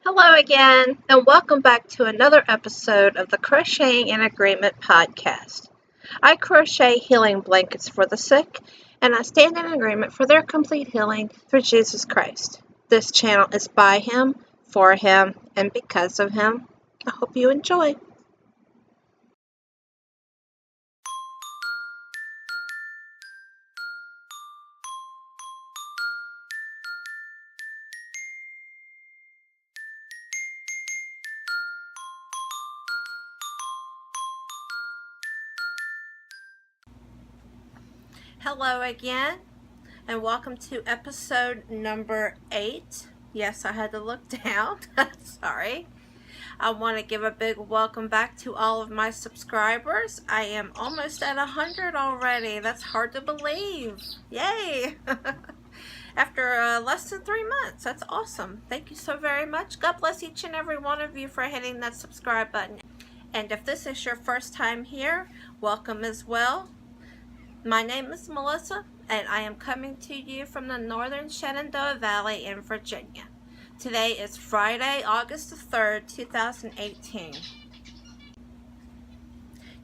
Hello again, and welcome back to another episode of the Crocheting in Agreement podcast. I crochet healing blankets for the sick, and I stand in agreement for their complete healing through Jesus Christ. This channel is by Him, for Him, and because of Him. I hope you enjoy. Hello again, and welcome to episode number 8. Yes, I had to look down. Sorry. I want to give a big welcome back to all of my subscribers. I am almost at 100 already. That's hard to believe. Yay! After less than 3 months. That's awesome. Thank you so very much. God bless each and every one of you for hitting that subscribe button. And if this is your first time here, welcome as well. My name is Melissa, and I am coming to you from the northern Shenandoah Valley in Virginia. Today is Friday, August the 3rd, 2018.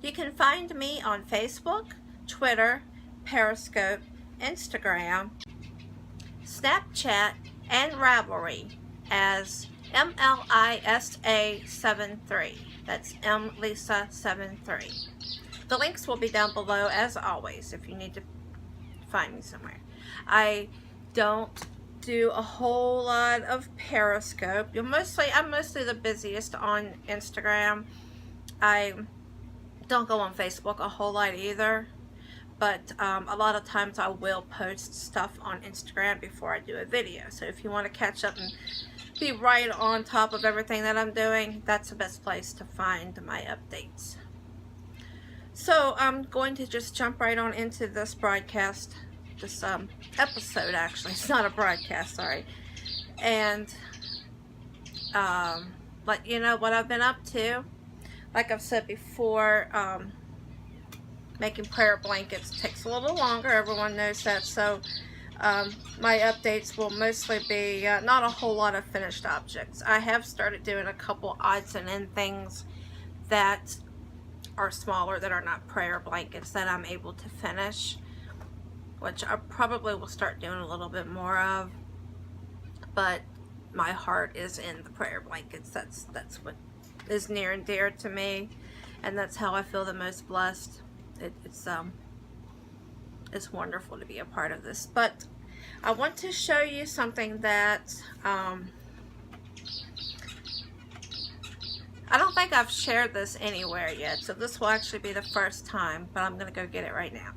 You can find me on Facebook, Twitter, Periscope, Instagram, Snapchat, and Ravelry as MLISA73. That's MLisa73. The links will be down below as always if you need to find me somewhere. I don't do a whole lot of Periscope. I'm mostly the busiest on Instagram. I don't go on Facebook a whole lot either, but a lot of times I will post stuff on Instagram before I do a video. So if you want to catch up and be right on top of everything that I'm doing, that's the best place to find my updates. So I'm going to just jump right on into this broadcast, this episode actually. It's not a broadcast, sorry. And let you know what I've been up to. Like I've said before, making prayer blankets takes a little longer. Everyone knows that. So my updates will mostly be not a whole lot of finished objects. I have started doing a couple odds and end things that are smaller, that are not prayer blankets, that I'm able to finish, which I probably will start doing a little bit more of. But my heart is in the prayer blankets. That's what is near and dear to me, and that's how I feel the most blessed. It's wonderful to be a part of this. But I want to show you something that I don't think I've shared this anywhere yet, so this will actually be the first time, but I'm going to go get it right now.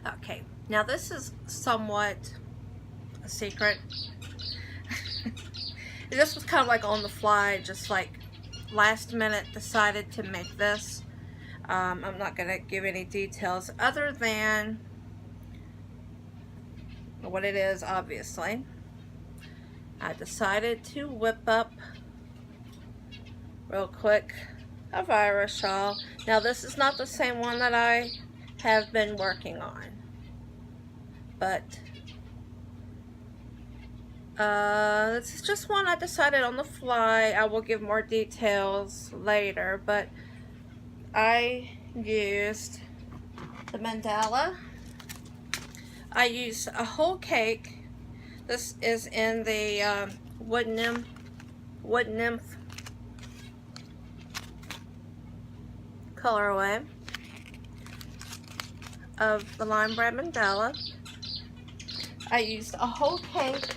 Okay, now this is somewhat a secret. This was kind of like on the fly, just like last minute decided to make this. I'm not going to give any details other than what it is, obviously. I decided to whip up real quick a virus shawl. Now this is not the same one that I have been working on, but this is just one I decided on the fly. I will give more details later, but I used the mandala. I used a whole cake. This is in the Wood Nymph colorway of the lime bread mandala. I used a whole cake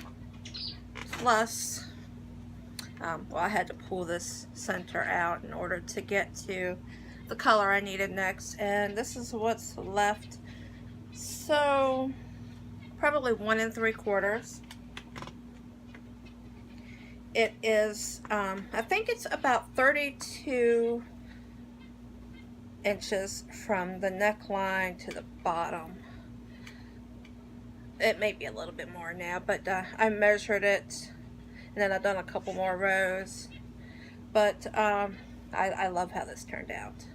plus well, I had to pull this center out in order to get to the color I needed next, and this is what's left. So probably 1 3/4. It is I think it's about 32 inches from the neckline to the bottom. It may be a little bit more now, but I measured it, and then I've done a couple more rows. But I love how this turned out.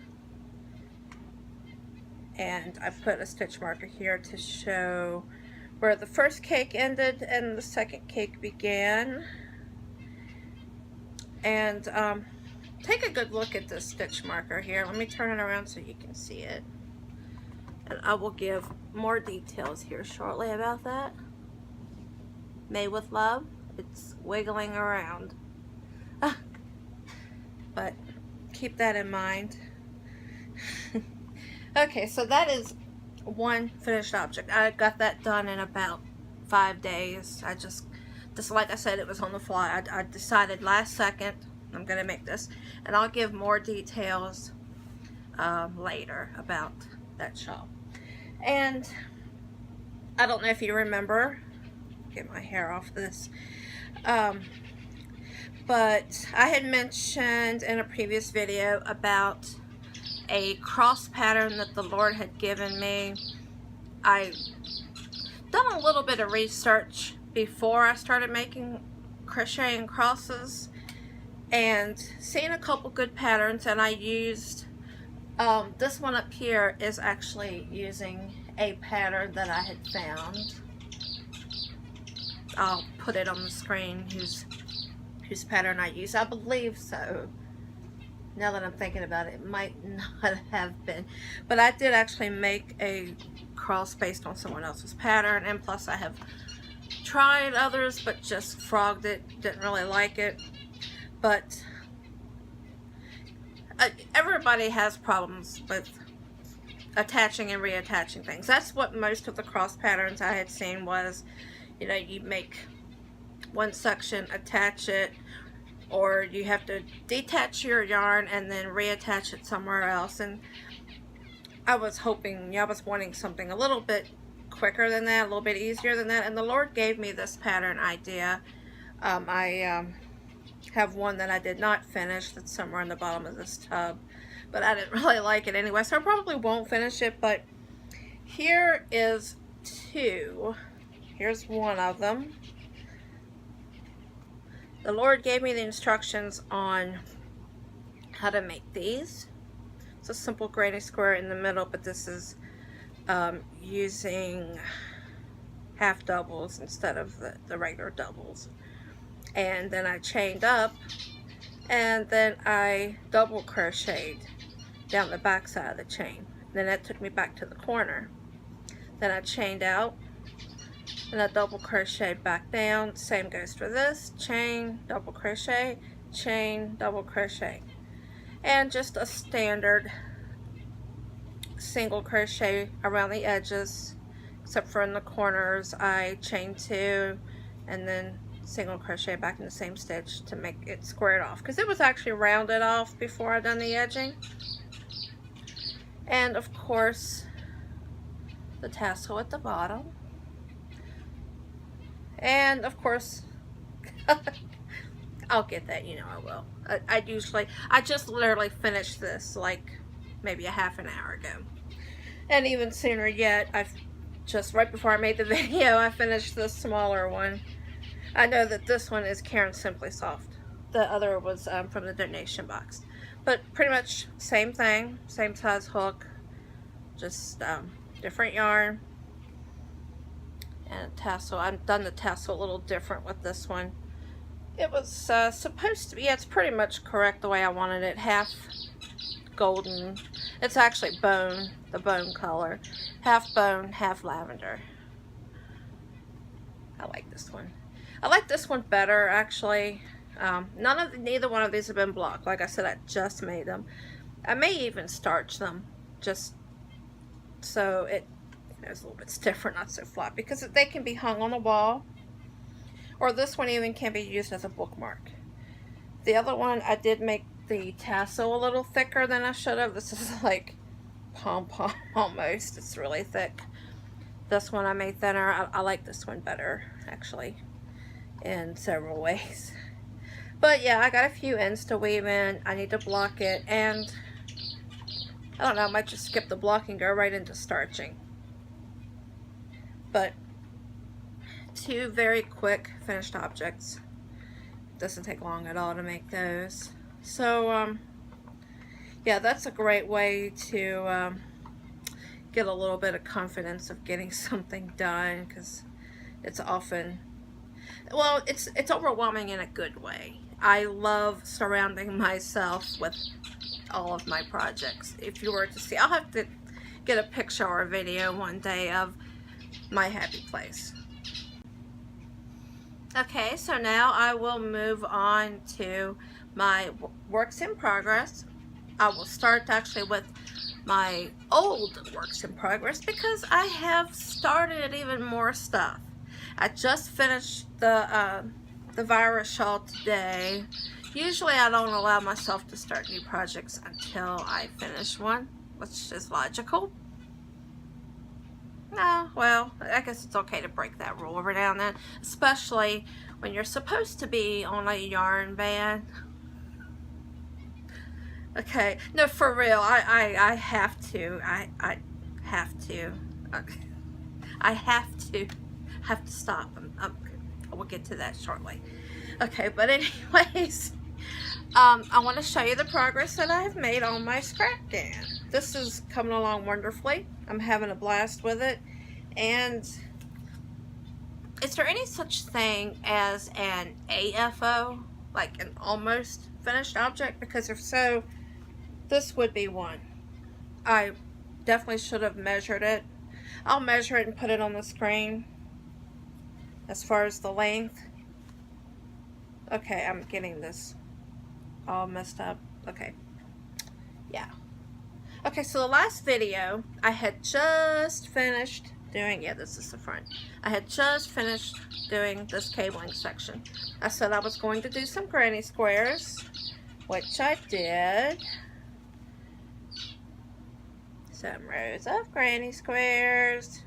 And I put a stitch marker here to show where the first cake ended and the second cake began. And take a good look at this stitch marker here. Let me turn it around so you can see it. And I will give more details here shortly about that. Made with love. It's wiggling around. But keep that in mind. Okay, so that is one finished object. I got that done in about 5 days. I just like I said, it was on the fly. I decided last second I'm gonna make this, and I'll give more details later about that shawl. And I don't know if you remember, get my hair off this, but I had mentioned in a previous video about a cross pattern that the Lord had given me. I done a little bit of research before I started making crocheting crosses and seen a couple good patterns, and I used this one up here is actually using a pattern that I had found. I'll put it on the screen whose pattern I use. I believe so. Now that I'm thinking about it, it might not have been, but I did actually make a cross based on someone else's pattern, and plus I have tried others but just frogged it, didn't really like it. But everybody has problems with attaching and reattaching things. That's what most of the cross patterns I had seen was, you know, you make one section, attach it, or you have to detach your yarn and then reattach it somewhere else. And I was hoping, I was wanting something a little bit quicker than that, a little bit easier than that, and the Lord gave me this pattern idea. I have one that I did not finish that's somewhere in the bottom of this tub, but I didn't really like it anyway, so I probably won't finish it. But here is two. Here's one of them. The Lord gave me the instructions on how to make these. It's a simple granny square in the middle, but this is using half doubles instead of the regular doubles. And then I chained up, and then I double crocheted down the back side of the chain. Then that took me back to the corner. Then I chained out, and I double crocheted back down. Same goes for this. Chain, double crochet, chain, double crochet. And just a standard single crochet around the edges, except for in the corners I chain 2 and then single crochet back in the same stitch to make it squared off, because it was actually rounded off before I done the edging. And of course the tassel at the bottom. And of course, I'll get that, you know I will. I just literally finished this like maybe a half an hour ago. And even sooner yet, just right before I made the video, I finished this smaller one. I know that this one is Karen Simply Soft. The other was from the donation box. But pretty much same thing, same size hook, just different yarn. And tassel. I've done the tassel a little different with this one. It was supposed to be, yeah, it's pretty much correct the way I wanted it. Half golden. It's actually bone, the bone color. Half bone, half lavender. I like this one. I like this one better, actually. Neither one of these have been blocked. Like I said, I just made them. I may even starch them, just so it is a little bit stiffer, not so flat, because they can be hung on the wall, or this one even can be used as a bookmark. The other one, I did make the tassel a little thicker than I should have. This is like pom-pom almost. It's really thick. This one I made thinner. I like this one better, actually, in several ways. But yeah, I got a few ends to weave in. I need to block it, and I don't know, I might just skip the blocking and go right into starching. But two very quick finished objects. Doesn't take long at all to make those. So yeah, that's a great way to get a little bit of confidence of getting something done, because it's often, well, it's overwhelming in a good way. I love surrounding myself with all of my projects. If you were to see, I'll have to get a picture or a video one day of my happy place. Okay, so now I will move on to my works in progress. I will start actually with my old works in progress because I have started even more stuff. I just finished the virus shawl today. Usually I don't allow myself to start new projects until I finish one, which is logical. No, well, I guess it's okay to break that rule every now and then, especially when you're supposed to be on a yarn ban. Okay, no, for real, I have to, I have to, I have to stop. We'll get to that shortly. Okay, but anyways, I want to show you the progress that I have made on my scrap can. This is coming along wonderfully. I'm having a blast with it. And is there any such thing as an AFO, like an almost finished object? Because if so, this would be one. I definitely should have measured it. I'll measure it and put it on the screen as far as the length. Okay, I'm getting this all messed up. Okay, yeah. Okay, so the last video I had just finished doing, yeah, this is the front. I had just finished doing this cabling section. I said I was going to do some granny squares, which I did. Some rows of granny squares.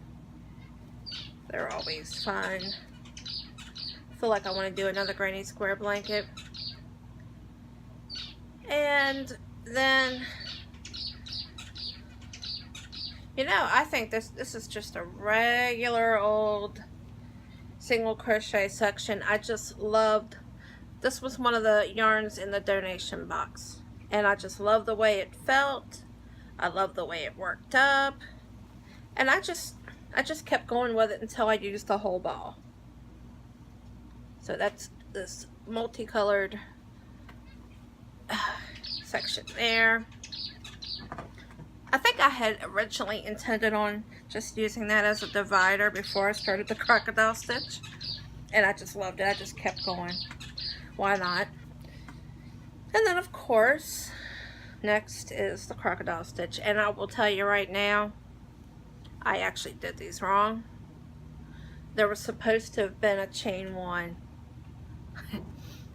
They're always fun. I feel like I want to do another granny square blanket. And then, you know, I think this is just a regular old single crochet section. I just loved, this was one of the yarns in the donation box. And I just love the way it felt. I love the way it worked up. And I just kept going with it until I used the whole ball. So that's this multicolored section there. I think I had originally intended on just using that as a divider before I started the crocodile stitch. And I just loved it. I just kept going. Why not? And then of course, next is the crocodile stitch. And I will tell you right now, I actually did these wrong. There was supposed to have been a chain one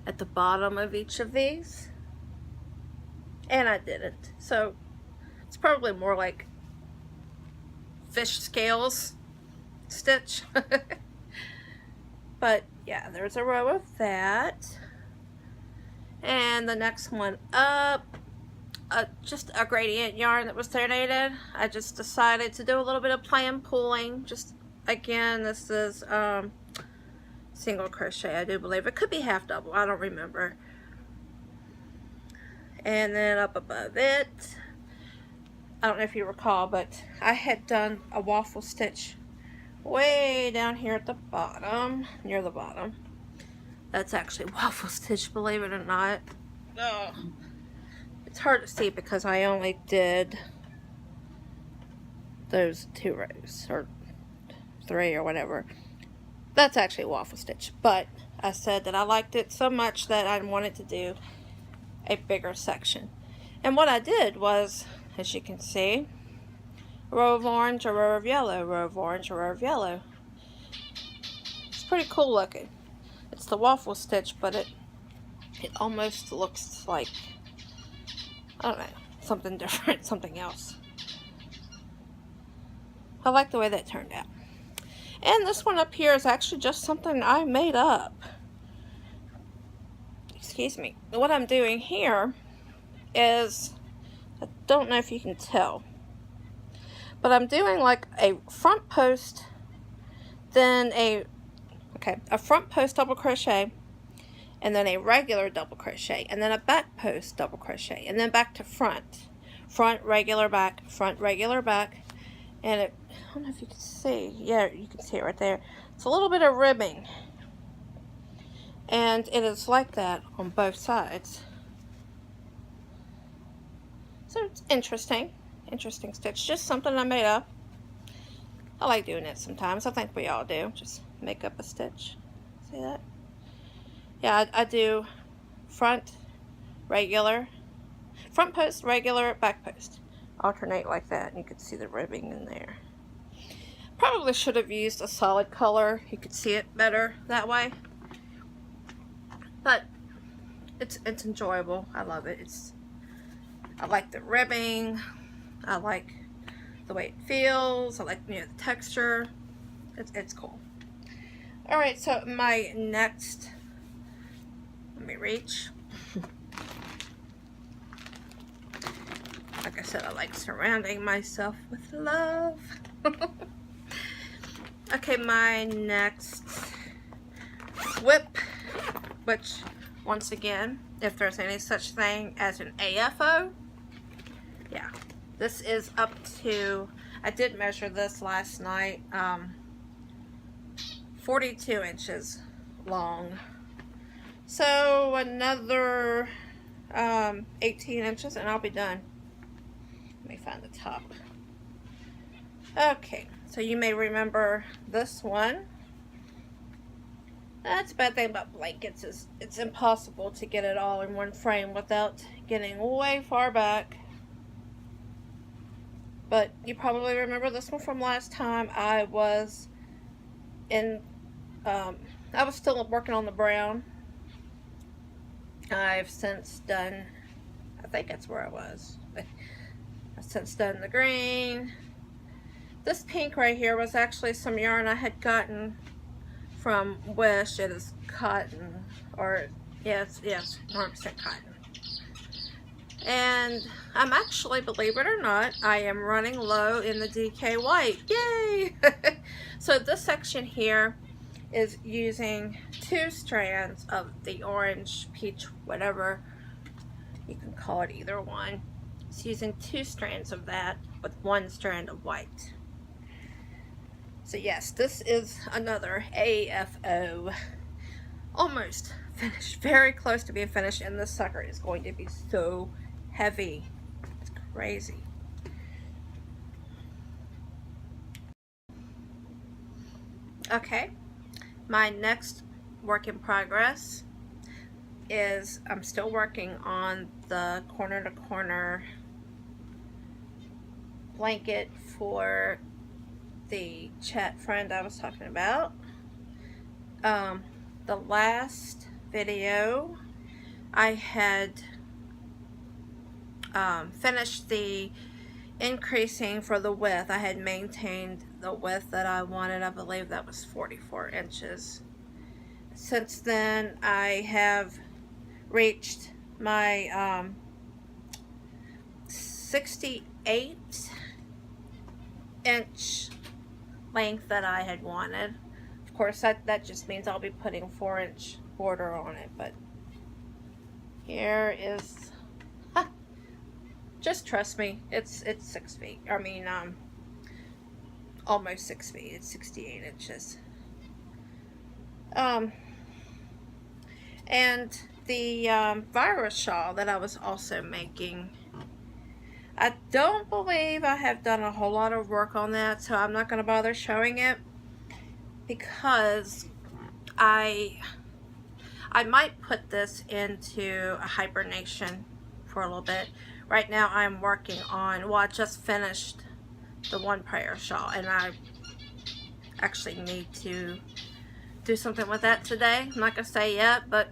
at the bottom of each of these. And I didn't. So it's probably more like fish scales stitch. But yeah, there's a row of that. And the next one up, just a gradient yarn that was donated. I just decided to do a little bit of plan pulling. Just again, this is single crochet, I do believe. It could be half double, I don't remember. And then up above it, I don't know if you recall, but I had done a waffle stitch way down here at the bottom, near the bottom. That's actually waffle stitch, believe it or not. Oh. It's hard to see because I only did those 2 rows, or 3 or whatever. That's actually waffle stitch, but I said that I liked it so much that I wanted to do a bigger section. And what I did was, as you can see, a row of orange, a row of yellow, a row of orange, a row of yellow. It's pretty cool looking. It's the waffle stitch, but it almost looks like, I don't know, something different, something else. I like the way that turned out. And this one up here is actually just something I made up. Excuse me. What I'm doing here is, I don't know if you can tell, but I'm doing like a front post, then a front post double crochet, and then a regular double crochet, and then a back post double crochet, and then back to front, regular back, and it, I don't know if you can see, yeah, you can see it right there. It's a little bit of ribbing, And it is like that on both sides. So it's interesting stitch, just something I made up. I like doing it sometimes. I think we all do, just make up a stitch. See that? Yeah, I do front regular, front post regular, back post, alternate like that, and you could see the ribbing in there. Probably should have used a solid color. You could see it better that way, but it's enjoyable. I love it. I like the ribbing. I like the way it feels. I like, you know, the texture. It's cool. All right, so my next, let me reach. Like I said, I like surrounding myself with love. Okay, my next WIP, which once again, if there's any such thing as an AFO, yeah, this is up to, I did measure this last night, 42 inches long. So another 18 inches and I'll be done. Let me find the top. Okay, so you may remember this one. That's a bad thing about blankets is it's impossible to get it all in one frame without getting way far back. But you probably remember this one from last time. I was in, I was still working on the brown. I've since done, I think that's where I was. I've since done the green. This pink right here was actually some yarn I had gotten from Wish. It is cotton, or yes, 100% cotton. And I'm actually, believe it or not, I am running low in the DK white. Yay! So this section here is using 2 strands of the orange, peach, whatever you can call it, either one. It's using 2 strands of that with 1 strand of white. So yes, this is another AFO. Almost finished, very close to being finished, and this sucker is going to be so heavy. It's crazy. Okay, my next work in progress is I'm still working on the corner to corner blanket for the chat friend I was talking about. The last video I had finished the increasing for the width. I had maintained the width that I wanted. I believe that was 44 inches. Since then I have reached my 68 inch length that I had wanted. Of course that just means I'll be putting a 4-inch border on it, but here is, just trust me, it's 6 feet. I mean, almost 6 feet. It's 68 inches. And the virus shawl that I was also making, I don't believe I have done a whole lot of work on that, so I'm not going to bother showing it, because I might put this into a hibernation for a little bit. Right now I'm working on, well, I just finished the one prayer shawl, and I actually need to do something with that today. I'm not going to say yet, but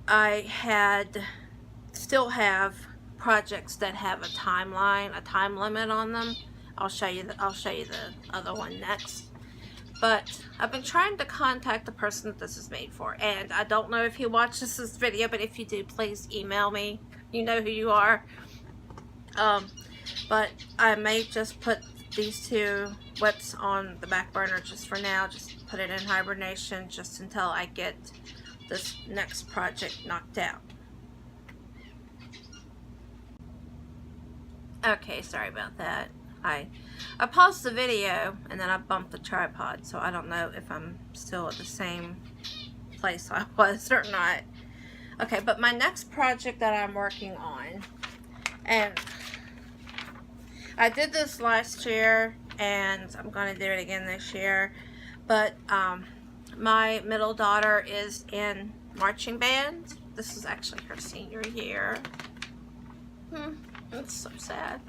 I still have projects that have a timeline, a time limit on them. I'll show you the other one next. But I've been trying to contact the person that this is made for, and I don't know if he watches this video, but if you do, please email me. You know who you are. But I may just put these 2 WIPs on the back burner just for now. Just put it in hibernation just until I get this next project knocked out. Okay, sorry about that. I paused the video and then I bumped the tripod, so I don't know if I'm still at the same place I was or not. Okay, but my next project that I'm working on, and I did this last year and I'm going to do it again this year, but my middle daughter is in marching band. This is actually her senior year. It's so sad.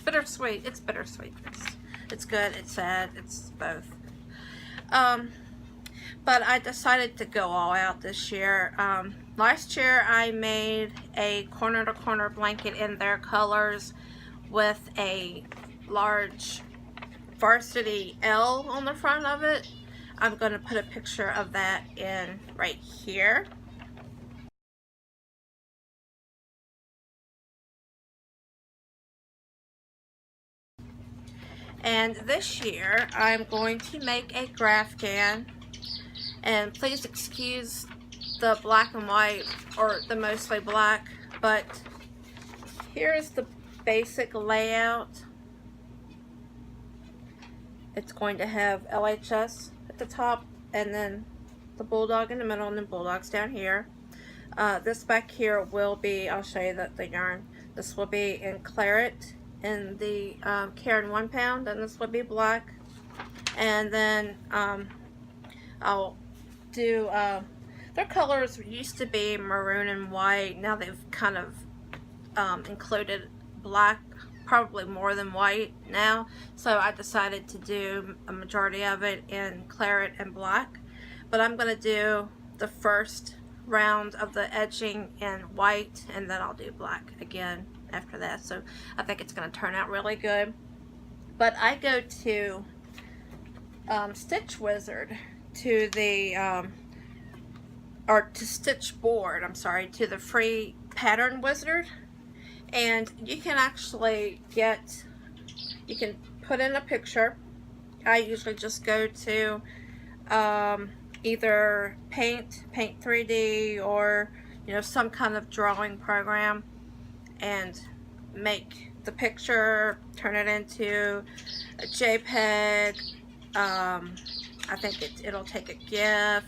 Bittersweet. It's bittersweet. It's good. It's sad. It's both. But I decided to go all out this year. Last year I made a corner-to-corner blanket in their colors with a large varsity L on the front of it. I'm going to put a picture of that in right here. And this year I'm going to make a graph can, and please excuse the black and white, or the mostly black, but here's the basic layout. It's going to have LHS at the top, and then the bulldog in the middle, and then bulldogs down here. This back here will be, I'll show you the yarn, this will be in claret in the Caron 1 pound, and this will be black. And then I'll do, their colors used to be maroon and white. Now they've kind of included black, probably more than white now. So I decided to do a majority of it in claret and black. But I'm going to do the first round of the edging in white, and then I'll do black again after that. So I think it's going to turn out really good. But I go to Stitch Wizard, to the or to Stitch Board, I'm sorry, to the free pattern wizard, and you can actually get, you can put in a picture. I usually just go to either Paint 3D, or some kind of drawing program, and make the picture, turn it into a JPEG. I think it'll take a GIF,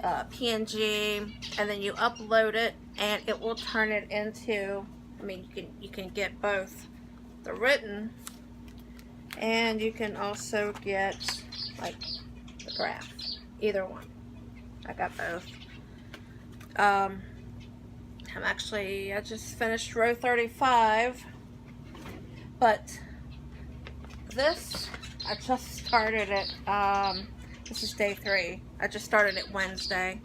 PNG, and then you upload it, and it will turn it into, I mean, you can get both the written, and you can also get like the graph, either one. I got both. I just finished row 35, but this, I just started it, this is day 3. I just started it Wednesday.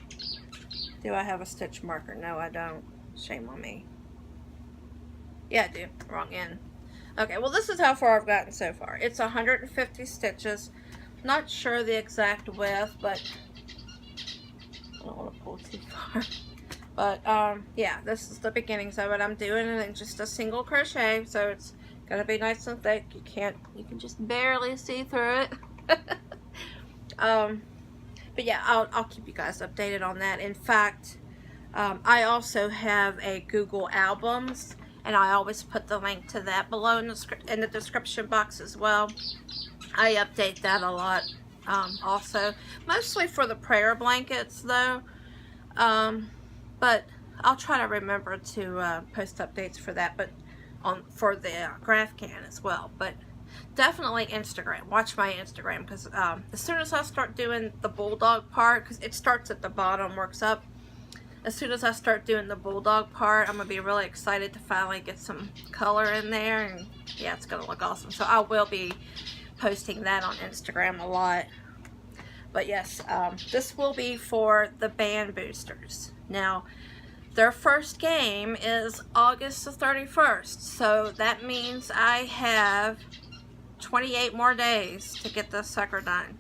Do I have a stitch marker? No, I don't. Shame on me. Yeah, I do. Wrong end. Okay, well, this is how far I've gotten so far. It's 150 stitches. Not sure the exact width, but I don't want to pull too far. But, yeah, this is the beginnings of it. I'm doing it in just a single crochet, so it's gonna be nice and thick. You can just barely see through it. But yeah, I'll keep you guys updated on that. In fact, I also have a Google Albums, and I always put the link to that below in the description box as well. I update that a lot, also, mostly for the prayer blankets though. But I'll try to remember to post updates for that, but for the graph can as well. But definitely Instagram. Watch my Instagram, because as soon as I start doing the bulldog part, because it starts at the bottom, works up. As soon as I start doing the bulldog part, I'm going to be really excited to finally get some color in there, and yeah, it's going to look awesome. So I will be posting that on Instagram a lot. But yes, this will be for the band boosters. Now, their first game is August the 31st, so that means I have 28 more days to get this sucker done.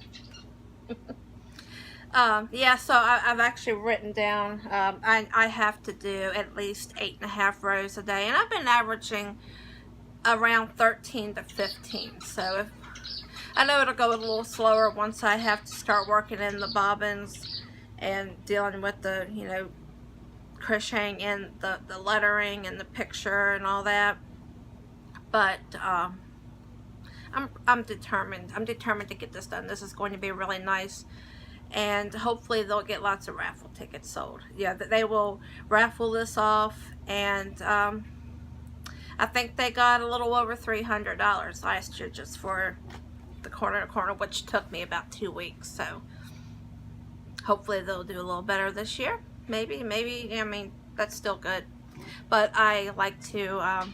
Yeah, so I've actually written down, I have to do at least 8.5 rows a day, and I've been averaging around 13 to 15, so I know it'll go a little slower once I have to start working in the bobbins and dealing with the, crocheting in the lettering and the picture and all that. But I'm determined. I'm determined to get this done. This is going to be really nice. And hopefully they'll get lots of raffle tickets sold. Yeah, they will raffle this off. And I think they got a little over $300 last year just for the corner to corner, which took me about 2 weeks. So hopefully they'll do a little better this year. Maybe, I mean, that's still good. But I like to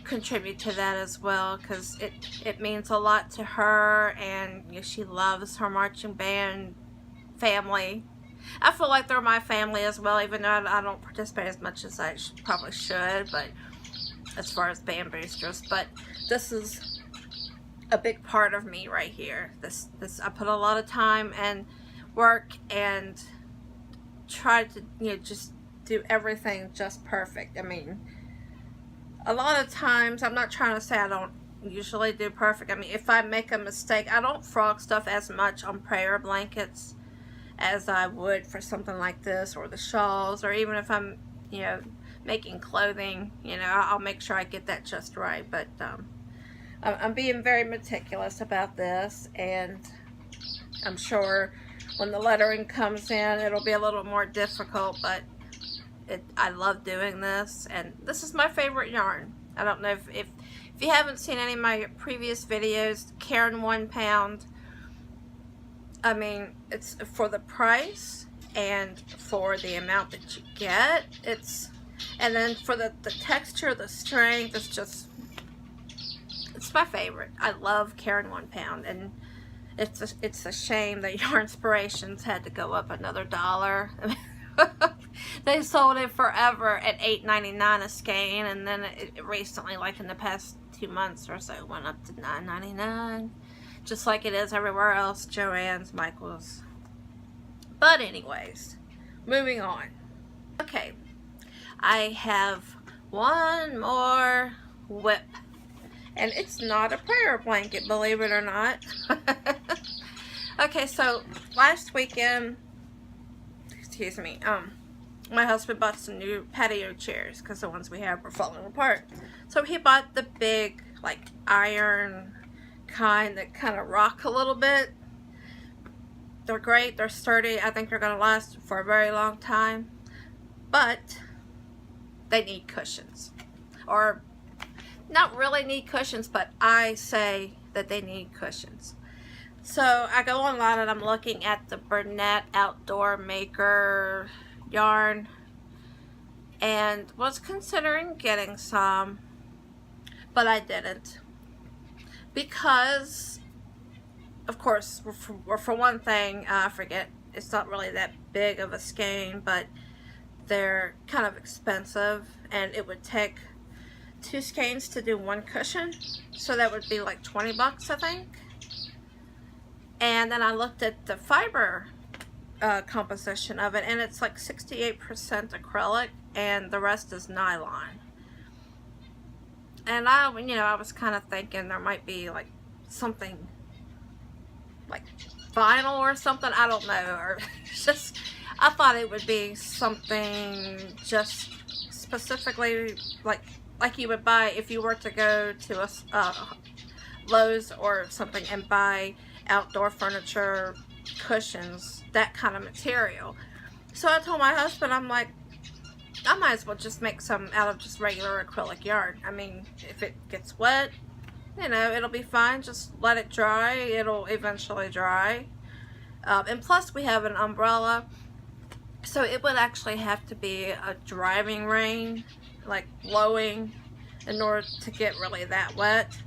contribute to that as well, because it means a lot to her, and you know, she loves her marching band family. I feel like they're my family as well, even though I don't participate as much as I probably should, but as far as band boosters. But this is a big part of me right here. This I put a lot of time and work and try to, you know, just do everything just perfect. I mean, a lot of times, I'm not trying to say I don't usually do perfect. I mean, if I make a mistake, I don't frog stuff as much on prayer blankets as I would for something like this, or the shawls, or even if I'm, you know, making clothing, you know, I'll make sure I get that just right. But I'm being very meticulous about this, and I'm sure when the lettering comes in, it'll be a little more difficult, but I love doing this, and this is my favorite yarn. I don't know if you haven't seen any of my previous videos, Karen 1 pound. I mean, it's for the price and for the amount that you get. And then for the texture, the strength, it's my favorite. I love Karen 1 pound, and it's a shame that Yarn Inspirations had to go up another $1. They sold it forever at $8.99 a skein, and then it recently, like in the past 2 months or so, went up to $9.99, just like it is everywhere else, Joann's, Michael's. But anyways, moving on. Okay, I have one more WIP, and it's not a prayer blanket, believe it or not. Okay, so last weekend, excuse me, my husband bought some new patio chairs because the ones we have were falling apart. So he bought the big, like, iron kind that kind of rock a little bit. They're great. They're sturdy. I think they're going to last for a very long time. But they need cushions. Or not really need cushions, but I say that they need cushions. So I go online and I'm looking at the Burnett Outdoor Maker yarn, and was considering getting some, but I didn't, because of course, for one thing, I forget, it's not really that big of a skein, but they're kind of expensive, and it would take 2 skeins to do 1 cushion, so that would be like 20 bucks, I think. And then I looked at the fiber composition of it, and it's like 68% acrylic and the rest is nylon. And I was kind of thinking there might be like something like vinyl or something, I don't know, or just, I thought it would be something just specifically like you would buy if you were to go to a Lowe's or something and buy outdoor furniture cushions, that kind of material. So I told my husband, I'm like, I might as well just make some out of just regular acrylic yarn. I mean, if it gets wet, you know, it'll be fine. Just let it dry. It'll eventually dry. And plus we have an umbrella, so it would actually have to be a driving rain, like blowing, in order to get really that wet.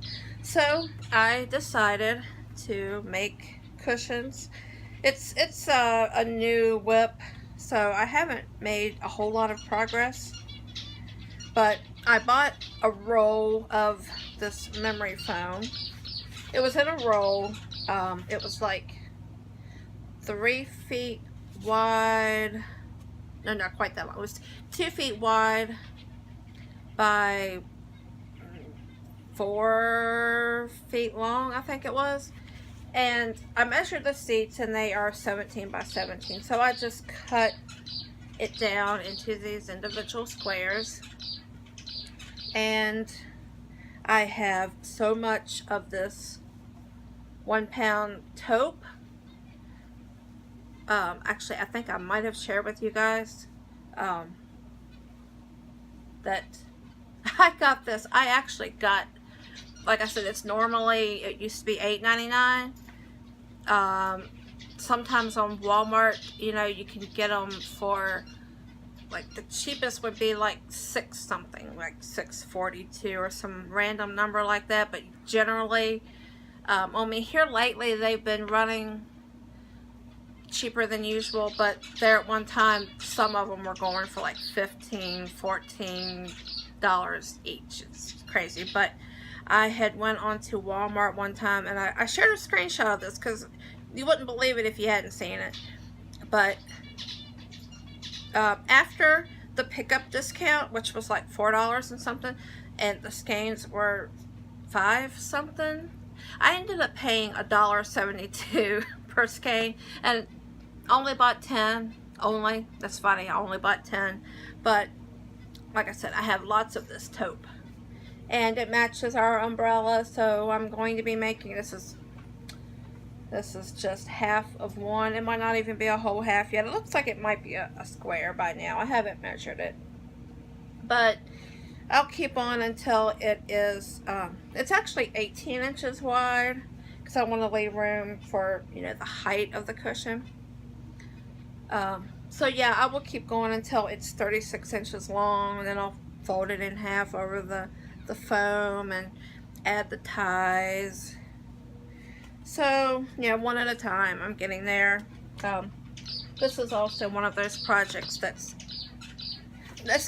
So I decided to make cushions. It's a new WIP, so I haven't made a whole lot of progress, but I bought a roll of this memory foam. It was in a roll. It was like 3 feet wide. No, not quite that long. It was 2 feet wide by 4 feet long, I think it was. And I measured the seats, and they are 17 by 17. So I just cut it down into these individual squares. And I have so much of this 1 pound taupe. Actually, I think I might have shared with you guys that I got this. I actually got, like I said, it used to be $8.99. Sometimes on Walmart, you know, you can get them for, like, the cheapest would be like $6 something, like $6.42 or some random number like that. But generally, only here lately they've been running cheaper than usual. But there at one time, some of them were going for like $15, $14 each. It's crazy. But I had went on to Walmart one time, and I shared a screenshot of this because you wouldn't believe it if you hadn't seen it. But after the pickup discount, which was like $4 and something, and the skeins were $5 something, I ended up paying $1.72 per skein, and only bought 10. Only, that's funny, I only bought 10. But like I said, I have lots of this taupe, and it matches our umbrella, so I'm going to be making this is just half of one. It might not even be a whole half yet. It looks like it might be a square by now. I haven't measured it, but I'll keep on until it is it's actually 18 inches wide, because I want to leave room for, you know, the height of the cushion. So yeah, I will keep going until it's 36 inches long, and then I'll fold it in half over the foam and add the ties. So yeah, one at a time. I'm getting there. This is also one of those projects that's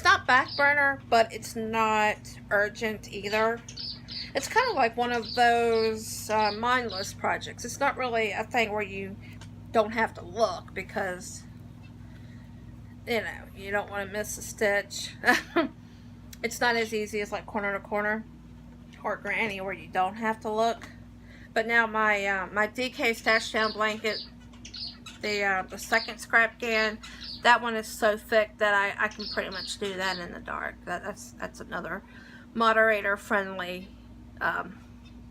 not back burner, but it's not urgent either. It's kind of like one of those mindless projects. It's not really a thing where you don't have to look, because, you know, you don't want to miss a stitch. It's not as easy as like corner to corner or granny, where you don't have to look. But now my my DK stash down blanket, the second scrap can, that one is so thick that I can pretty much do that in the dark. That's another moderator friendly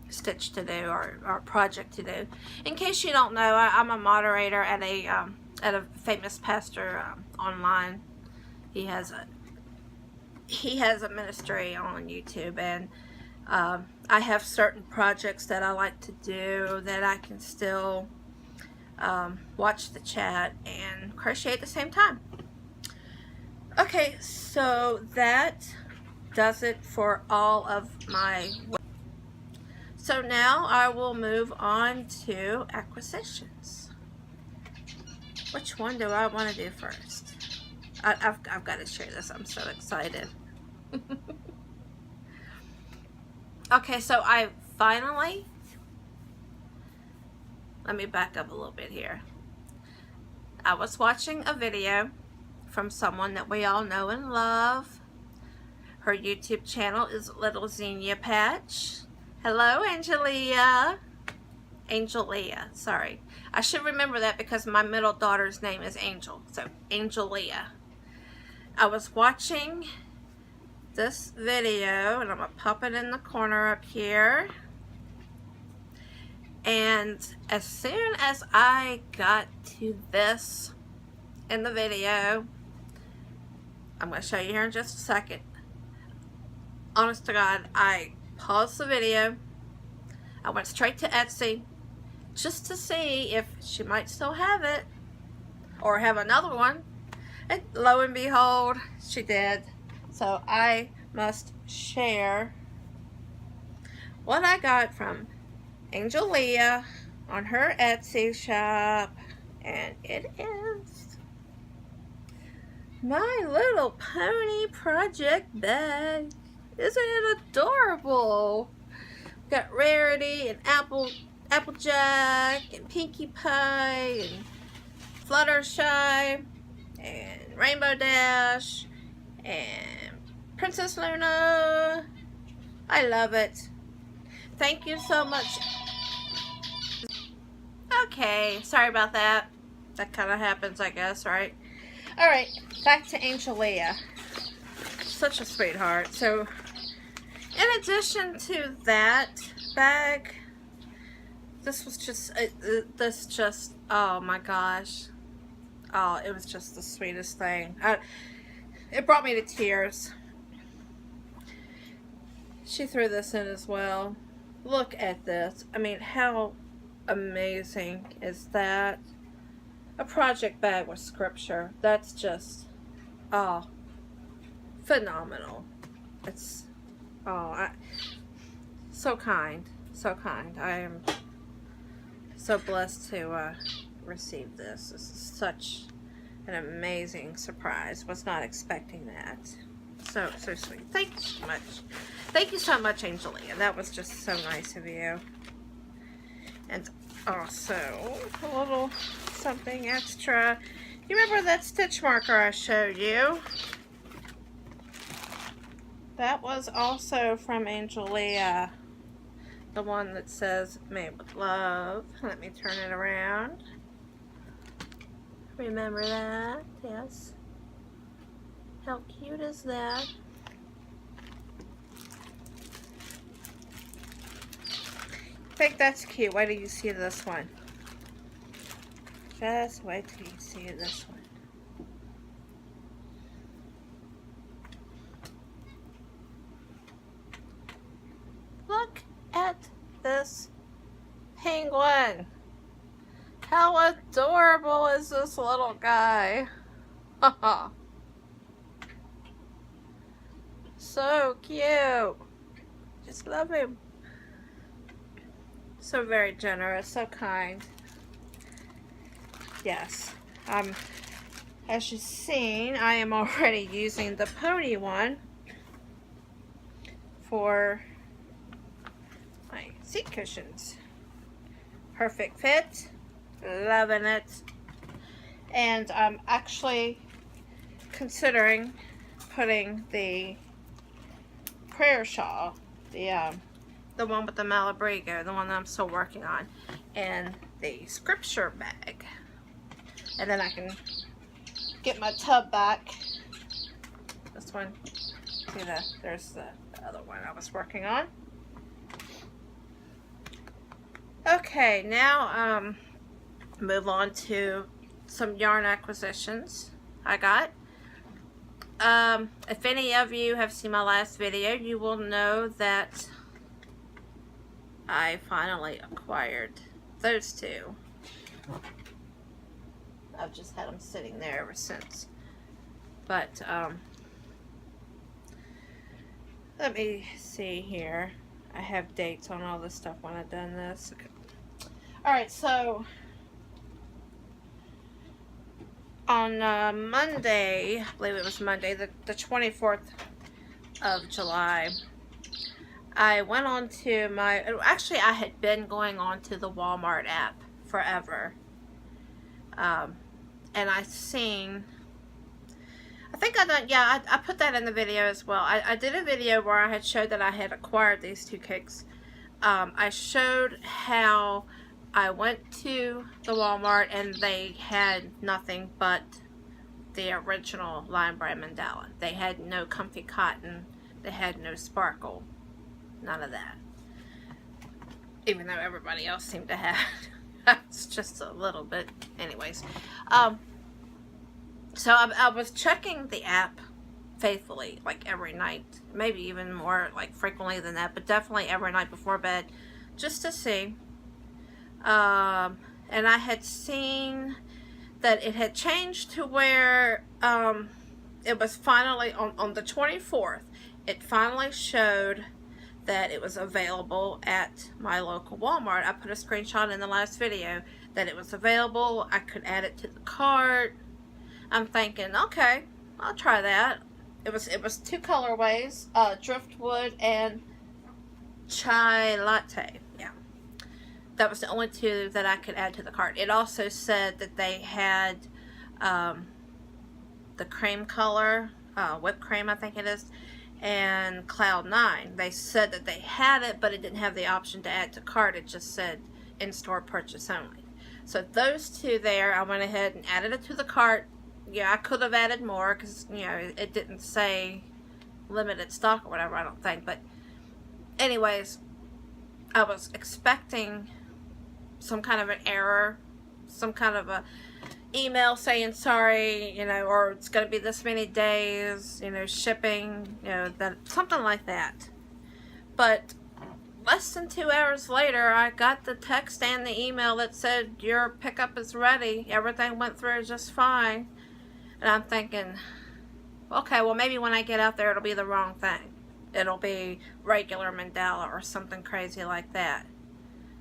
stitch to do, or project to do. In case you don't know, I'm a moderator at a famous pastor online. He has a ministry on YouTube, and I have certain projects that I like to do that I can still watch the chat and crochet at the same time. Okay, so that does it for all of my work. So now I will move on to acquisitions. Which one do I want to do first? I've got to share this. I'm so excited. Okay, so I finally, let me back up a little bit here. I was watching a video from someone that we all know and love. Her YouTube channel is Little Xenia Patch. Hello, Angelia. Angelia, sorry. I should remember that because my middle daughter's name is Angel. So, Angelia. I was watching this video, and I'm going to pop it in the corner up here. And as soon as I got to this in the video, I'm going to show you here in just a second. Honest to God, I paused the video. I went straight to Etsy just to see if she might still have it or have another one. And lo and behold, she did. So I must share what I got from Angelia on her Etsy shop. And it is My Little Pony Project Bag. Isn't it adorable? Got Rarity and Applejack and Pinkie Pie and Fluttershy and Rainbow Dash and Princess Luna. I love it. Thank you so much. Okay, sorry about that. That kind of happens, I guess, right? Alright, back to Angelia. Such a sweetheart. So, In addition to that bag, this was just, oh my gosh. Oh, it was just the sweetest thing. It brought me to tears. She threw this in as well. Look at this. I mean, how amazing is that? A project bag with scripture. That's just, oh, phenomenal. It's, oh, so kind. So kind. I am so blessed to receive this. This is such an amazing surprise. Was not expecting that. So sweet. Thank you so much. Thank you so much, Angelia. That was just so nice of you. And also, a little something extra. You remember that stitch marker I showed you? That was also from Angelia. The one that says, made with love. Let me turn it around. Remember that? Yes. How cute is that? I think that's cute. Wait till you see this one. Just wait till you see this one. Look at this penguin. How adorable is this little guy? Haha. So cute. Just love him. So very generous, so kind. Yes. As you've seen, I am already using the pony one for my seat cushions. Perfect fit. Loving it. And I'm actually considering putting the prayer shawl, the one with the Malabrigo, the one that I'm still working on, and the scripture bag. And then I can get my tub back. This one, see there's the other one I was working on. Okay, now move on to some yarn acquisitions I got. If any of you have seen my last video, you will know that I finally acquired those two. I've just had them sitting there ever since. But, let me see here. I have dates on all this stuff when I've done this. Okay. Alright, so on Monday, I believe it was Monday, the 24th of July, I went on to my, actually I had been going on to the Walmart app forever. And I seen, I think I done, yeah, I put that in the video as well. I did a video where I had showed that I had acquired these two kicks. I showed how I went to the Walmart and they had nothing but the original Lion Brand mandala. They had no comfy cotton. They had no sparkle. None of that. Even though everybody else seemed to have. It's just a little bit. Anyways. So I was checking the app faithfully, like every night. Maybe even more, like frequently than that. But definitely every night before bed. Just to see. And I had seen that it had changed to where it was finally on the 24th. It finally showed that it was available at my local Walmart. I put a screenshot in the last video that it was available. I could add it to the cart. I'm thinking, okay, I'll try that. It was two colorways, driftwood and chai latte. Yeah. That was the only two that I could add to the cart. It also said that they had the cream color, whipped cream I think it is, and Cloud 9. They said that they had it, but it didn't have the option to add to cart. It just said in-store purchase only. So those two there, I went ahead and added it to the cart. Yeah, I could have added more because, you know, it didn't say limited stock or whatever, I don't think. But anyways, I was expecting some kind of an error, some kind of a email saying sorry, you know, or it's going to be this many days, you know, shipping, you know, that, something like that. But less than 2 hours later, I got the text and the email that said your pickup is ready. Everything went through just fine. And I'm thinking, okay, well, maybe when I get out there, it'll be the wrong thing. It'll be regular mandala or something crazy like that.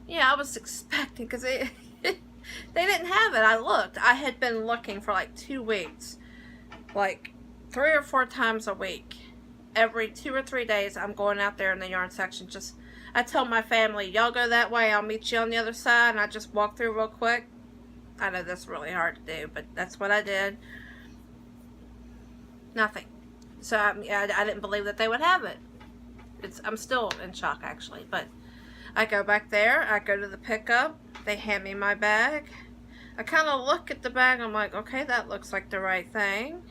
Yeah, I was expecting, because they didn't have it. I looked. I had been looking for like 2 weeks, like 3 or 4 times a week. Every 2 or 3 days, I'm going out there in the yarn section. Just, I tell my family, y'all go that way, I'll meet you on the other side, and I just walk through real quick. I know that's really hard to do, but that's what I did. Nothing. So I didn't believe that they would have it. I'm still in shock, actually. But I go back there. I go to the pickup. They hand me my bag. I kind of look at the bag. I'm like, okay, that looks like the right thing.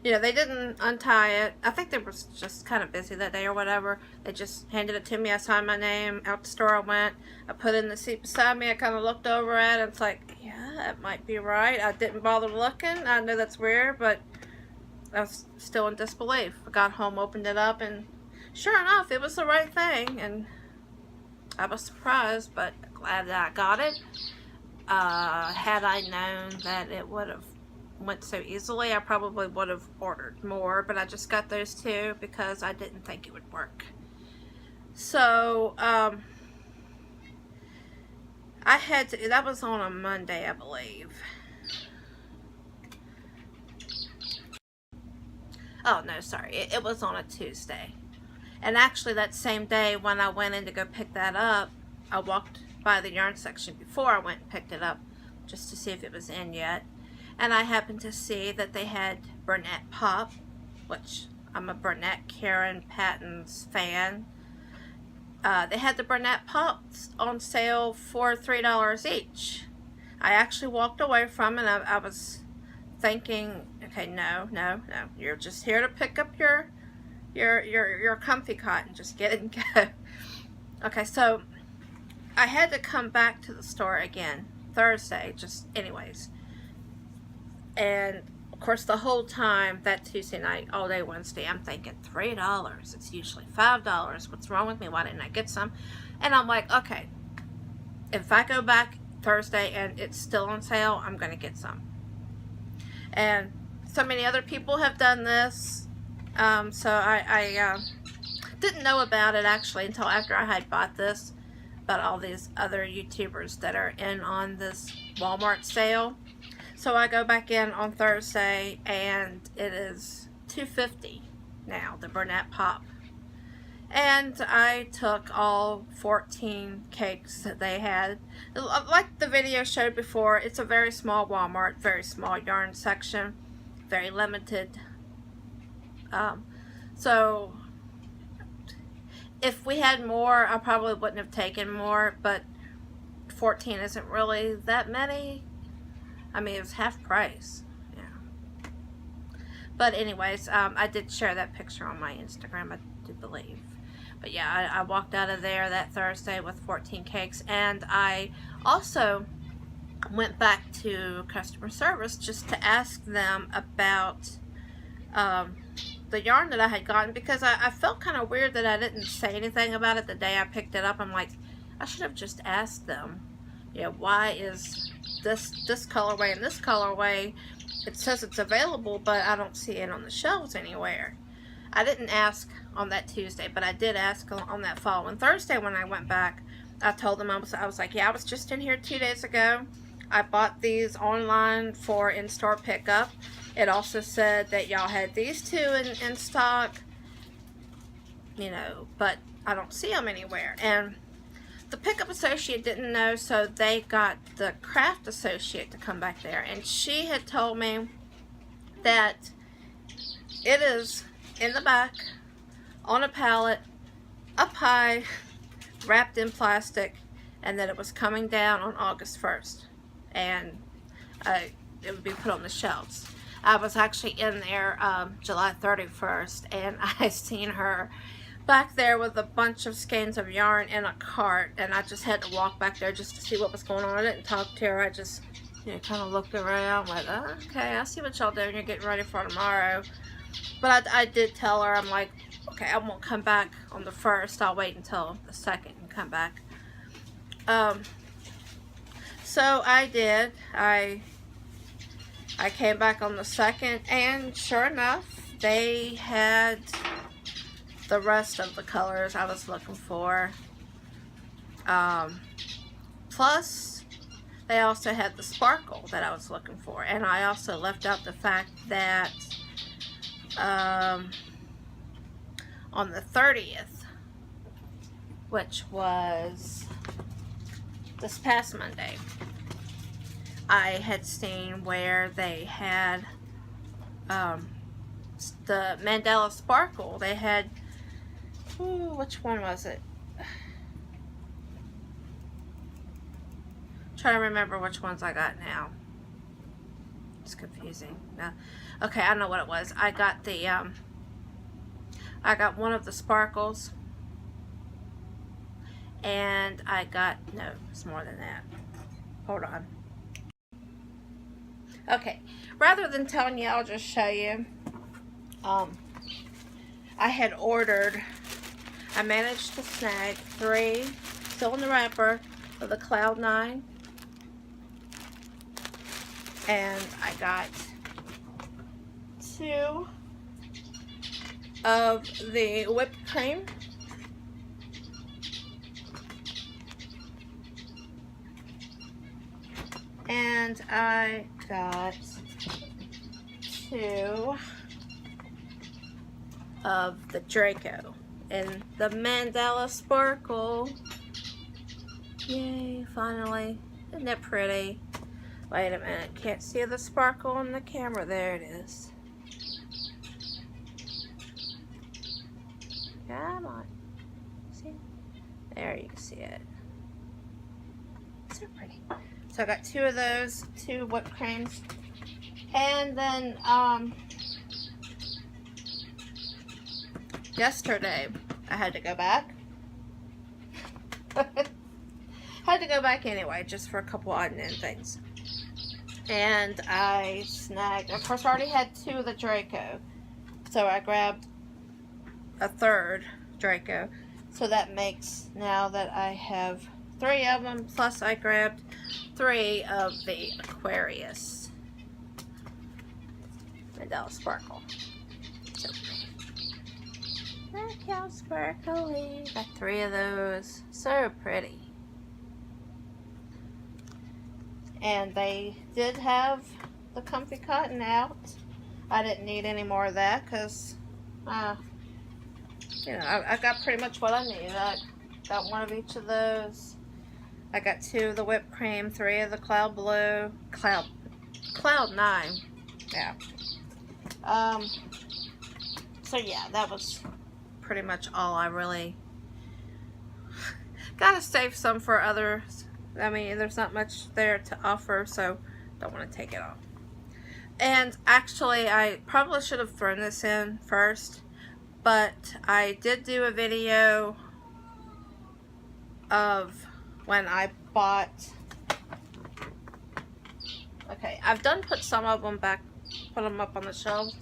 You know, they didn't untie it. I think they were just kind of busy that day or whatever. They just handed it to me. I signed my name. Out the store I went. I put it in the seat beside me. I kind of looked over at it. It's like, yeah, that might be right. I didn't bother looking. I know that's weird, but I was still in disbelief. I got home, opened it up, and sure enough, it was the right thing. And I was surprised, but glad that I got it. Had I known that it would have went so easily, I probably would have ordered more, but I just got those 2 because I didn't think it would work. So, I had to, that was on a Monday, I believe. Oh, no, sorry. It was on a Tuesday. And actually, that same day when I went in to go pick that up, I walked by the yarn section before I went and picked it up just to see if it was in yet. And I happened to see that they had Burnett Pop, which I'm a Burnett Karen Patton's fan. They had the Burnett Pops on sale for $3 each. I actually walked away from it. I was thinking, okay, no, you're just here to pick up your comfy cotton. Just get it and go. Okay, so I had to come back to the store again Thursday, just anyways. And of course, the whole time that Tuesday night, all day Wednesday, I'm thinking $3. It's usually $5. What's wrong with me? Why didn't I get some? And I'm like, okay, if I go back Thursday and it's still on sale, I'm gonna get some. And so many other people have done this. So I didn't know about it actually until after I had bought this, about all these other YouTubers that are in on this Walmart sale. So I go back in on Thursday and it is $2.50 now, the Burnett Pop. And I took all 14 cakes that they had. Like the video showed before, it's a very small Walmart, very small yarn section, very limited. So if we had more, I probably wouldn't have taken more, but 14 isn't really that many. I mean, it was half price. Yeah. But anyways, I did share that picture on my Instagram, I do believe. But yeah, I walked out of there that Thursday with 14 cakes, and I also went back to customer service just to ask them about the yarn that I had gotten, because I felt kind of weird that I didn't say anything about it the day I picked it up. I'm like, I should have just asked them, you know, why is this colorway and this colorway, it says it's available, but I don't see it on the shelves anywhere. I didn't ask on that Tuesday, but I did ask on that following Thursday when I went back. I told them, I was like, yeah, I was just in here 2 days ago. I bought these online for in-store pickup. It also said that y'all had these 2 in stock, you know, but I don't see them anywhere. And the pickup associate didn't know, so they got the craft associate to come back there. And she had told me that it is in the back, on a pallet, up high, wrapped in plastic, and that it was coming down on August 1st. And it would be put on the shelves. I was actually in there July 31st, and I seen her back there with a bunch of skeins of yarn in a cart, and I just had to walk back there just to see what was going on. I didn't talk to her. I just, you know, kind of looked around like, oh, okay, I see what y'all doing. You're getting ready for tomorrow. But I did tell her, I'm like, okay, I won't come back on the 1st. I'll wait until the 2nd and come back. So I did. I came back on the 2nd, and sure enough, they had the rest of the colors I was looking for. Plus, they also had the sparkle that I was looking for. And I also left out the fact that on the 30th, which was this past Monday, I had seen where they had the Mandala Sparkle. They had, which one was it? Trying to remember which ones I got now. It's confusing. No. Okay, I know what it was. I got the I got one of the sparkles, and I got, no, it's more than that. Hold on. Okay, rather than telling you, I'll just show you. I had ordered, I managed to snag 3, still in the wrapper, of the Cloud 9. And I got 2 of the whipped cream. And I got 2 of the Draco and the Mandala Sparkle. Yay, finally. Isn't that pretty? Wait a minute, can't see the sparkle on the camera. There it is. Come on. See? There, you can see it. So pretty. So I got 2 of those, 2 whipped creams. And then, yesterday, I had to go back. Had to go back anyway, just for a couple odd and end things. And I snagged, of course I already had 2 of the Draco, so I grabbed a 3rd Draco, so that makes, now that I have 3 of them, plus I grabbed 3 of the Aquarius Mandala Sparkle. So look how sparkly. Got 3 of those, so pretty. And they did have the comfy cotton out. I didn't need any more of that because, you know, I got pretty much what I needed. I got 1 of each of those. I got 2 of the whipped cream, 3 of the Cloud Blue, Cloud 9. Yeah. So yeah, that was pretty much all I really gotta save some for others. I mean, there's not much there to offer, so don't want to take it off. And actually, I probably should have thrown this in first, but I did do a video of when I bought, okay, I've done put some of them back, put them up on the shelves.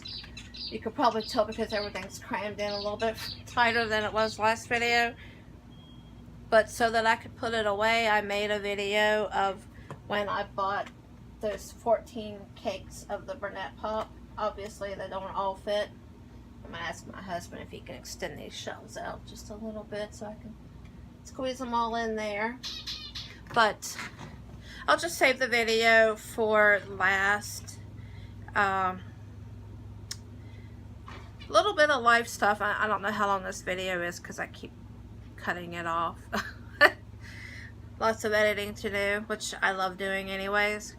You could probably tell because everything's crammed in a little bit tighter than it was last video. But so that I could put it away, I made a video of when I bought those 14 cakes of the Burnett Pop. Obviously, they don't all fit. I'm going to ask my husband if he can extend these shelves out just a little bit so I can squeeze them all in there. But I'll just save the video for last. Little bit of life stuff. I don't know how long this video is because I keep cutting it off. Lots of editing to do, which I love doing anyways.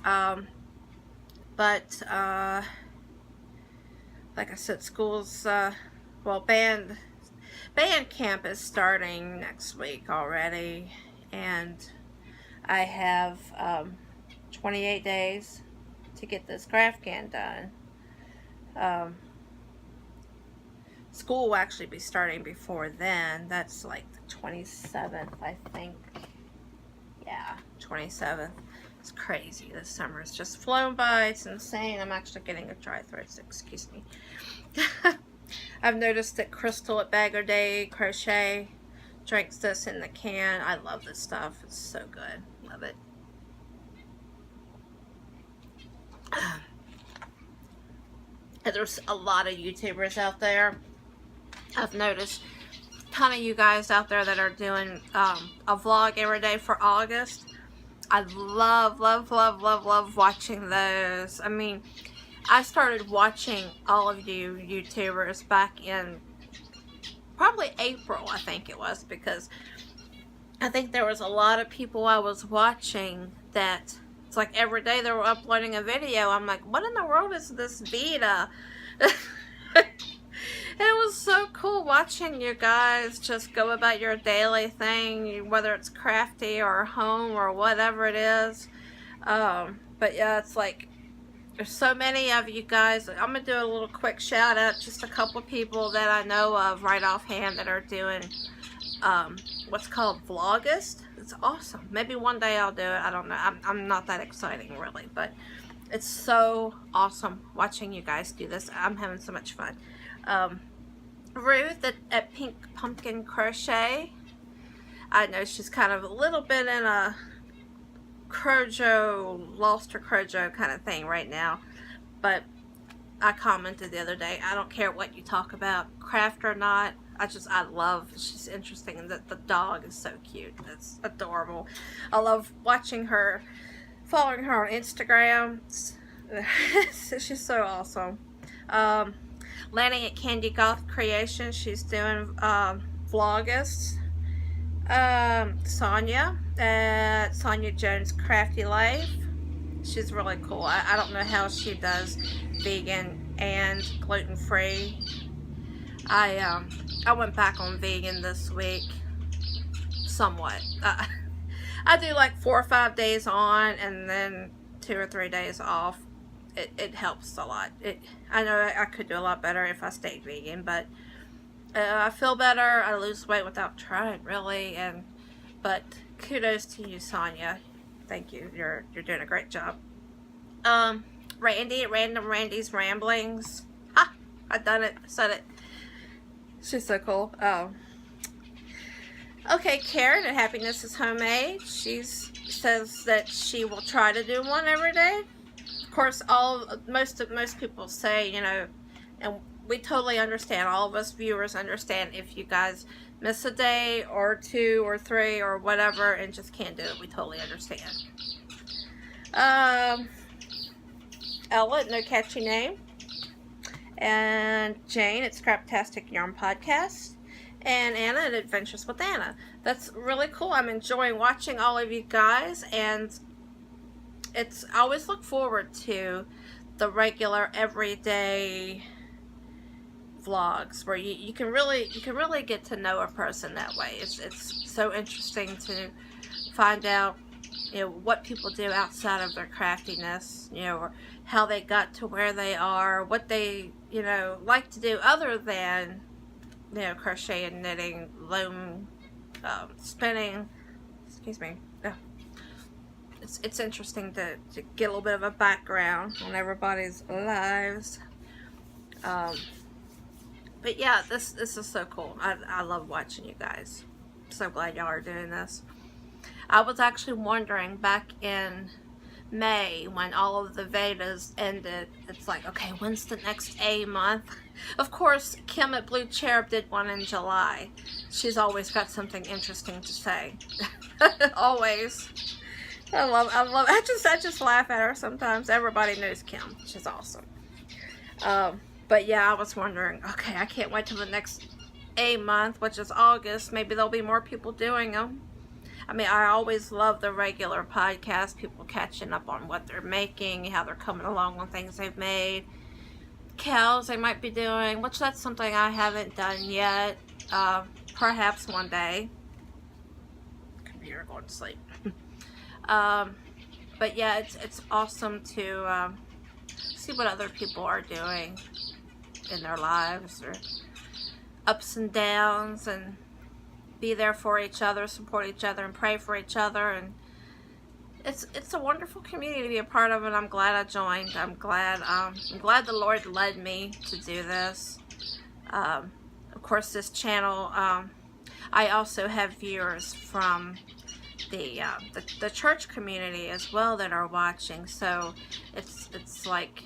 But like I said, school's well, band camp is starting next week already, and I have 28 days to get this craft can done. School will actually be starting before then. That's like the 27th, I think. Yeah, 27th. It's crazy. This summer has just flown by. It's insane. I'm actually getting a dry throat, so excuse me. I've noticed that Crystal at Bag or Day Crochet drinks this in the can. I love this stuff. It's so good. Love it. And there's a lot of YouTubers out there. I've noticed a ton of you guys out there that are doing a vlog every day for August. I love watching those. I mean, I started watching all of you YouTubers back in probably April, I think it was, because I think there was a lot of people I was watching that it's like every day they were uploading a video. I'm like, what in the world is this Vita? It was so cool watching you guys just go about your daily thing, whether it's crafty or home or whatever it is. But yeah, it's like there's so many of you guys. I'm going to do a little quick shout out. Just a couple of people that I know of right offhand that are doing what's called Vlogust. It's awesome. Maybe one day I'll do it. I don't know. I'm not that exciting really, but it's so awesome watching you guys do this. I'm having so much fun. Ruth at Pink Pumpkin Crochet. I know she's kind of a little bit in a Crojo, lost her Crojo kind of thing right now, but I commented the other day, I don't care what you talk about, craft or not, I love, she's interesting, and the dog is so cute. It's adorable. I love watching her, following her on Instagram. She's so awesome. Lanny at Candy Goth Creation, she's doing Vlogust. Sonia at Sonia Jones Crafty Life, she's really cool. I don't know how she does vegan and gluten-free. I went back on vegan this week, somewhat. I do like 4 or 5 days on and then 2 or 3 days off. It helps a lot. I know I could do a lot better if I stayed vegan, but I feel better. I lose weight without trying, really. But kudos to you, Sonia. Thank you. You're doing a great job. Randy at Random Randy's Ramblings. Ha! I done it. I said it. She's so cool. Okay, Karen at Happiness is Homemade. She says that she will try to do one every day. Of course, most people say, you know, and we totally understand. All of us viewers understand if you guys miss a day or 2 or 3 or whatever and just can't do it. We totally understand. Ella, no catchy name. And Jane at Scraptastic Yarn Podcast. And Anna at Adventures with Anna. That's really cool. I'm enjoying watching all of you guys, and I always look forward to the regular everyday vlogs where you can really get to know a person that way. It's so interesting to find out, you know, what people do outside of their craftiness, you know, or how they got to where they are, what they, you know, like to do other than, you know, crochet and knitting, loom, spinning. Excuse me. Oh. It's interesting to get a little bit of a background on everybody's lives. But yeah, this is so cool. I love watching you guys. So glad y'all are doing this. I was actually wondering back in May when all of the Vedas ended, it's like, okay, when's the next A month? Of course, Kim at Blue Cherub did one in July. She's always got something interesting to say. Always. I just laugh at her sometimes. Everybody knows Kim. She's awesome. But yeah, I was wondering, okay, I can't wait till the next A month, which is August. Maybe there'll be more people doing them. I mean, I always love the regular podcast, people catching up on what they're making, how they're coming along on things they've made. Cows they might be doing, which that's something I haven't done yet. Perhaps one day. Computer going to sleep. But yeah, it's awesome to see what other people are doing in their lives, or ups and downs, and be there for each other, support each other, and pray for each other. And it's a wonderful community to be a part of, and I'm glad I joined. I'm glad the Lord led me to do this. Of course, this channel, I also have viewers from the church community as well that are watching. So it's like,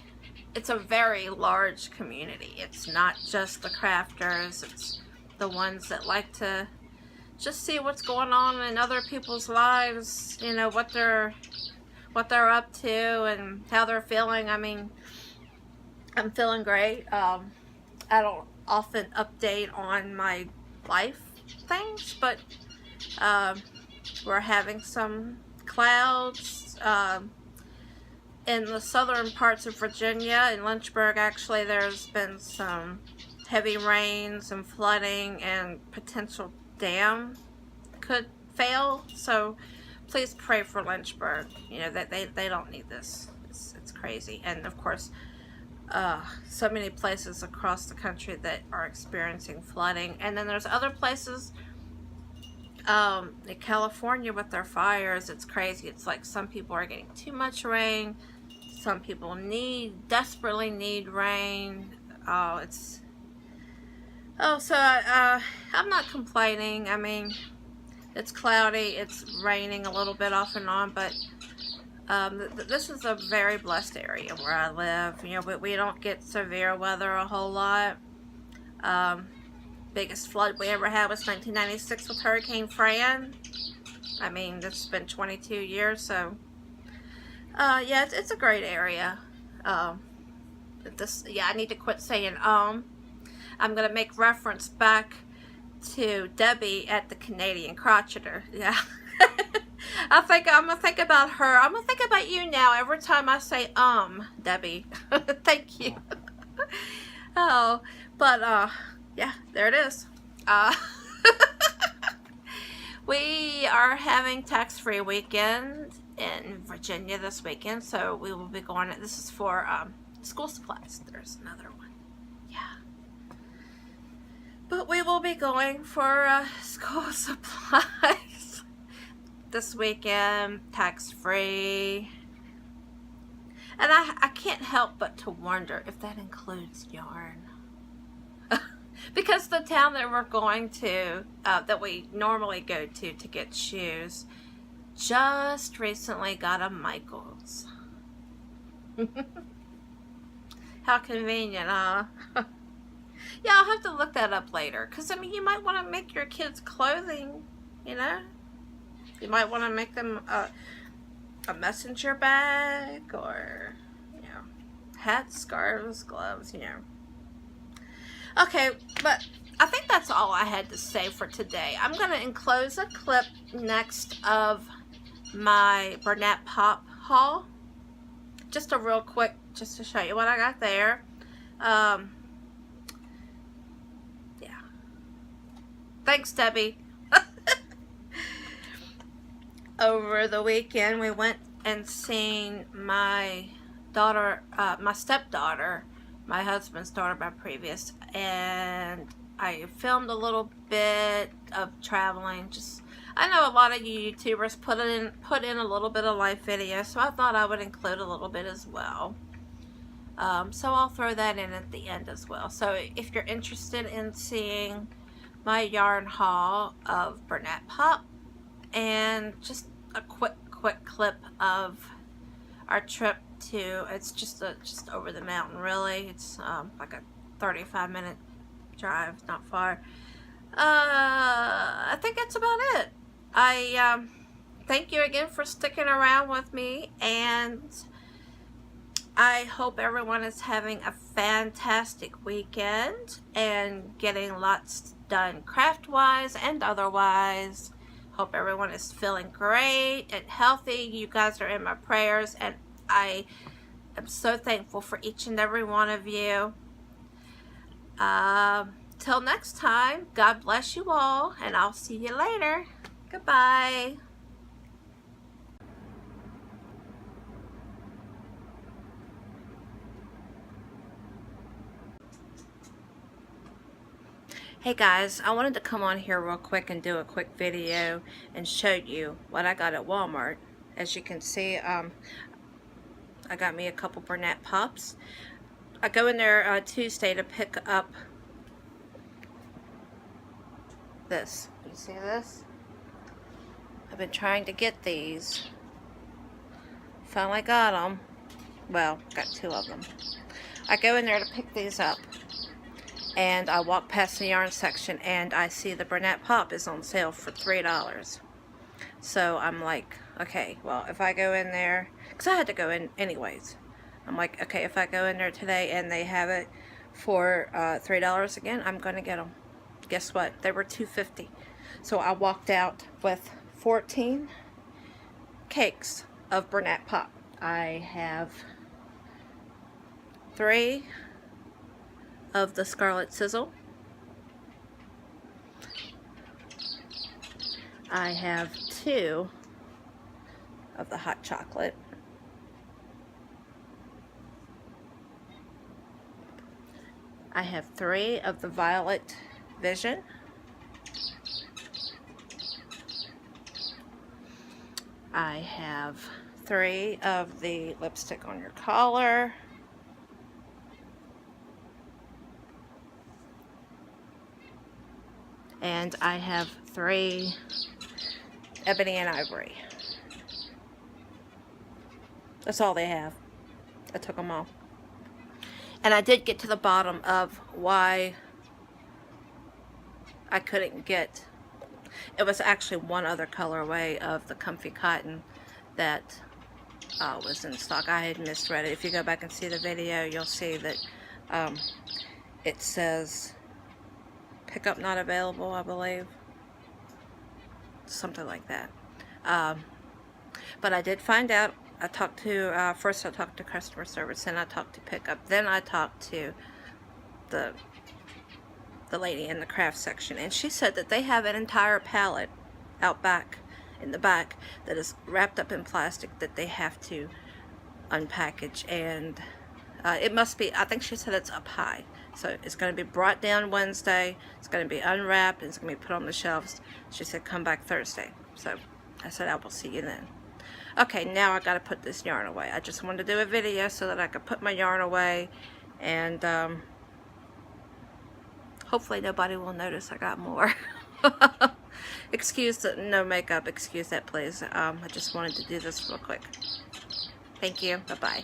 it's a very large community. It's not just the crafters. It's the ones that like to just see what's going on in other people's lives, you know, what they're up to and how they're feeling. I mean, I'm feeling great. I don't often update on my life things, but we're having some clouds in the southern parts of Virginia. In Lynchburg, actually, there's been some heavy rains and flooding, and potential dam could fail. So please pray for Lynchburg. You know, that they don't need this. It's crazy. And of course, so many places across the country that are experiencing flooding. And then there's other places in California with their fires. It's crazy. It's like some people are getting too much rain. Some people desperately need rain. So I'm not complaining. I mean, it's cloudy, it's raining a little bit off and on, but this is a very blessed area where I live. You know, we don't get severe weather a whole lot. Biggest flood we ever had was 1996 with Hurricane Fran. I mean, it's been 22 years, so yeah, it's a great area. I need to quit saying I'm going to make reference back to Debbie at the Canadian Crocheter. Yeah. I'm going to think about her. I'm going to think about you now every time I say, Debbie. Thank you. Oh, but, yeah, there it is. We are having tax-free weekend in Virginia this weekend, so we will be going, this is for, school supplies. There's another one. Yeah. But we will be going for school supplies this weekend, tax-free. And I can't help but to wonder if that includes yarn. Because the town that we're going to, that we normally go to get shoes, just recently got a Michaels. How convenient, huh? Yeah, I'll have to look that up later. Because, I mean, you might want to make your kids clothing, you know? You might want to make them a messenger bag, or, you know, hats, scarves, gloves, you know. Okay, but I think that's all I had to say for today. I'm going to enclose a clip next of my Burnett Pop Haul. Just a real quick, just to show you what I got there. Yeah. Thanks, Debbie. Over the weekend, we went and seen my daughter, my stepdaughter, my husband's daughter by previous, and I filmed a little bit of traveling. Just, I know a lot of you YouTubers put in a little bit of live video, so I thought I would include a little bit as well. So I'll throw that in at the end as well. So if you're interested in seeing my yarn haul of Burnett Pop, and just a quick clip of our trip to, it's just over the mountain, really. It's like a 35-minute drive, not far. I think that's about it. I thank you again for sticking around with me, and I hope everyone is having a fantastic weekend and getting lots done craft-wise and otherwise. Hope everyone is feeling great and healthy. You guys are in my prayers, and I am so thankful for each and every one of you. Till next time, God bless you all, and I'll see you later. Goodbye. Hey guys, I wanted to come on here real quick and do a quick video and show you what I got at Walmart. As you can see, I got me a couple Burnett Pops. I go in there Tuesday to pick up this. You see this? I've been trying to get these. Finally got them. Well, got two of them. I go in there to pick these up, and I walk past the yarn section and I see the Burnett Pop is on sale for $3. So I'm like, okay, well, if I go in there, because I had to go in anyways, I'm like, okay, if I go in there today and they have it for $3 again, I'm going to get them. Guess what? They were $2.50. So I walked out with 14 cakes of Burnett Pop. I have 3 of the Scarlet Sizzle. I have 2 of the hot chocolate. I have 3 of the Violet Vision. I have 3 of the Lipstick on Your Collar. And I have 3 Ebony and Ivory. That's all they have. I took them all. And I did get to the bottom of why I couldn't get, it was actually one other colorway of the Comfy Cotton that was in stock. I had misread it. If you go back and see the video, you'll see that it says pickup not available, I believe. Something like that. But I did find out. I talked to, first I talked to customer service, then I talked to pickup, then I talked to the lady in the craft section, and she said that they have an entire pallet out back, in the back, that is wrapped up in plastic that they have to unpackage, and it must be, I think she said it's up high. So it's going to be brought down Wednesday, it's going to be unwrapped, and it's going to be put on the shelves. She said come back Thursday. So I said I will see you then. Okay, now I got to put this yarn away. I just wanted to do a video so that I could put my yarn away, and hopefully nobody will notice I got more. Excuse the no makeup, excuse that please. I just wanted to do this real quick. Thank you, bye-bye.